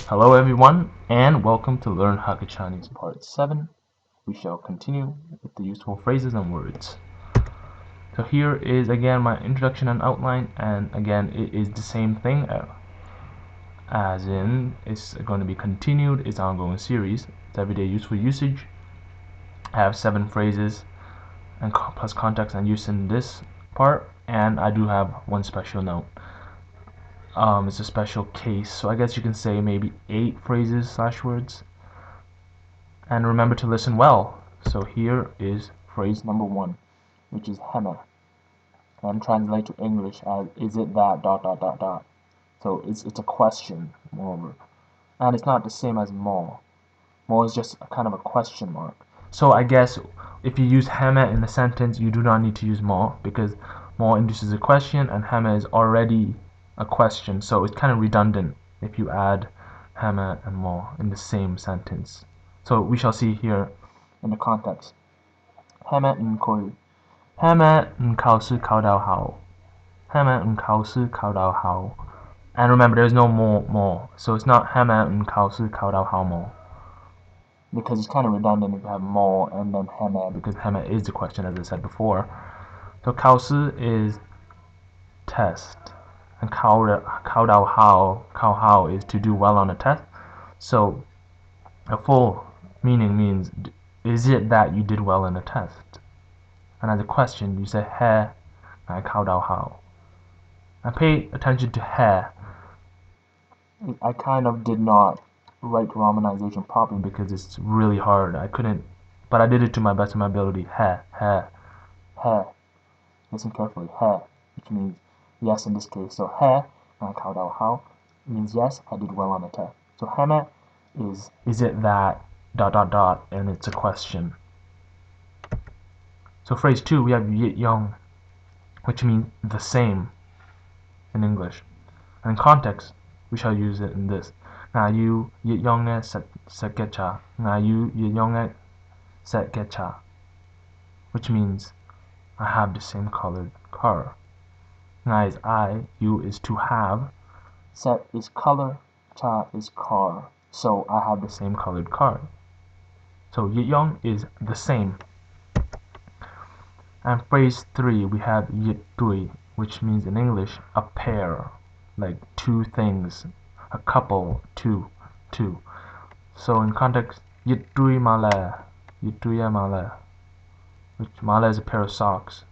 Hello everyone, and welcome to Learn Hakka Chinese Part 7. We shall continue with the useful phrases and words. So here is again my introduction and outline, and again it is the same thing as in it's going to be continued, it's ongoing series, it's everyday useful usage. I have 7 phrases and plus context and use in this part, and I do have one special note. It's a special case, so I guess you can say maybe 8 phrases / words. And remember to listen well. So here is phrase number 1, which is hammer, and translate to English as is it that ... So it's a question, moreover, and it's not the same as more. More is just a kind of a question mark. So I guess if you use hammer in a sentence, you do not need to use more, because more induces a question and hammer is already a question, so it's kind of redundant if you add hammer and more in the same sentence. So we shall see here in the context. hammer 可以 hammer 考试考得好 hammer 考试考得好 and remember there's no more, so it's not hammer 考试考得好 more, because it's kind of redundant if you have more and then hammer, because hammer is the question as I said before. So 考试 is test, and 考得好 is to do well on a test. So a full meaning means, is it that you did well in a test? And as a question you say 嘿 I 考得好. And pay attention to 嘿. I kind of did not write romanization properly because it's really hard. I couldn't, but I did it to my best of my ability. 嘿 listen carefully. 嘿 which means yes in this case. So 嘿 I 考得好 means yes, I did well on the test. So 嘿 is it that ... and it's a question. So phrase 2, we have yit young, which means the same in English. And in context, we shall use it in this. Nga yu yit young set getcha. Nga yu yit young set getcha, which means I have the same colored car. Nga is I, yu is to have, set is color, cha is car. So I have the same colored car. So yit young is the same. And phrase 3, we have yit dui, which means in English a pair, like two things, a couple, two. So in context, yit dui male, which male is a pair of socks.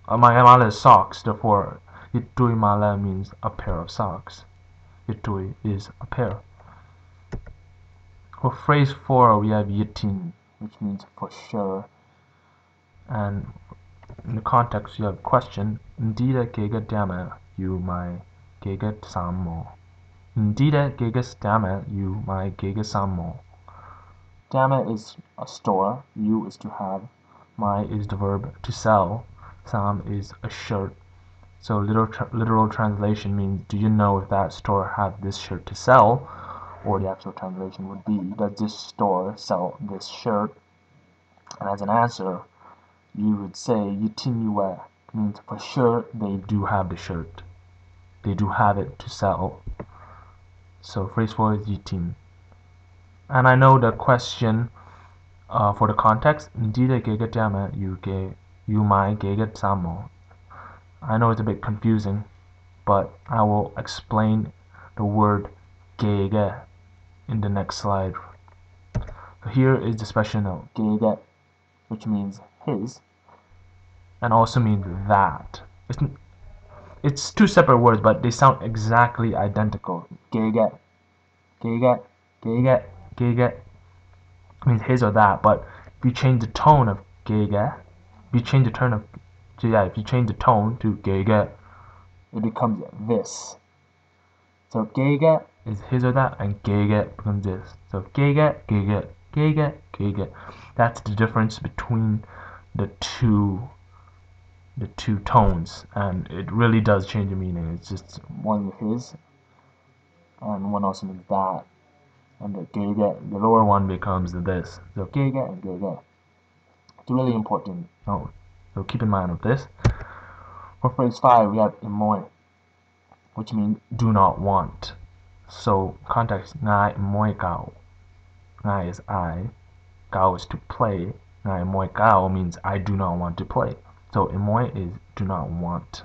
Male is socks, therefore yit dui male means a pair of socks. Yit dui is a pair. For phrase 4, we have yitin, which means for sure. And in the context, you have question. Ndida gega dama you my gega samo. Ndida gega dama you my gega samo. Dama is a store. You is to have. My is the verb to sell. Sam is a shirt. So literal translation means, do you know if that store have this shirt to sell? Or the actual translation would be, does this store sell this shirt? And as an answer, you would say yitin yue, means for sure they do have the shirt. They do have it to sell. So phrase 4 is yitin. And I know the question for the context, ndida gega dama you my gega samo. I know it's a bit confusing, but I will explain the word gege in the next slide. So here is the special note, gege, which means his, and also means that. It's two separate words, but they sound exactly identical. Gege means his or that, but if you change the tone of gege, if you change the tone to gege, it becomes this. So gege is his or that, and gege becomes this. So gege. That's the difference between the two tones, and it really does change the meaning. It's just one is his, and one also means that, and the lower one becomes this. So gege and gege. It's really important. Oh, so keep in mind of this. For phrase 5, we have imoy, which means do not want. So context ngai moi gao. Ngai is I, gao is to play. Ngai moi gao means I do not want to play. So moi is do not want.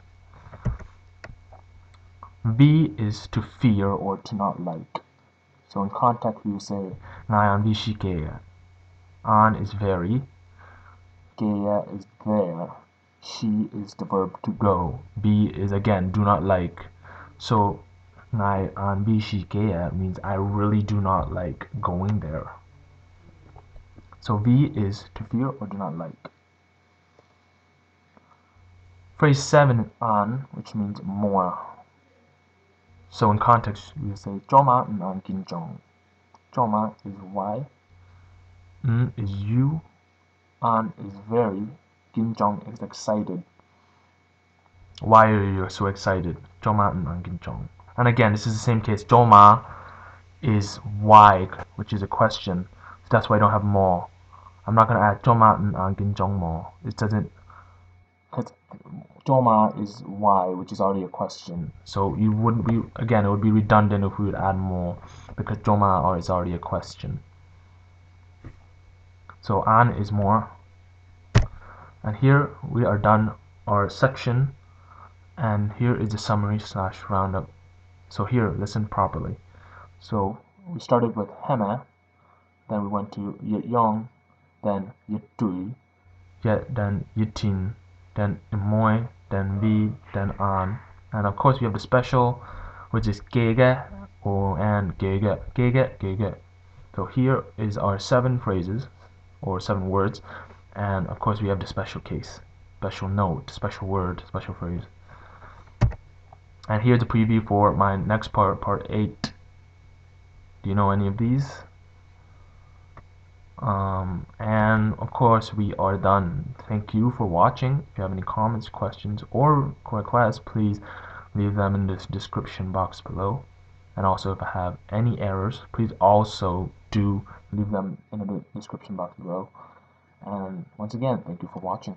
V is to fear or to not like. So in context we will say ngai an vi shi geya. An is very, geya is there. She is the verb to go. B is again do not like. So ngai an vi shi geya means I really do not like going there. So V is to fear or do not like. Phrase 7 an, which means more. So in context we say Joma an kinjong. Joma is why, is you, an is very, kinjong is excited. Why are you so excited? Joma an kinjong. And again, this is the same case. Joma is why, which is a question. So that's why I don't have more. I'm not gonna add Joma an kinjong more. It doesn't. Joma is why, which is already a question. So you wouldn't be, again, it would be redundant if we would add more because Joma is already a question. So an is more. And here we are done our section, and here is the summary / roundup. So here, listen properly. So we started with hema, then we went to yong, then yitui, then yitin, then imoy, then vi, then an, and of course we have the special, which is gege or and gege. So here is our 7 phrases or 7 words, and of course we have the special case, special note, special word, special phrase. And here's the preview for my next part 8. Do you know any of these? And of course we are done. Thank you for watching. If you have any comments, questions, or requests, please leave them in the description box below. And also if I have any errors, please also do leave them in the description box below. And once again, thank you for watching.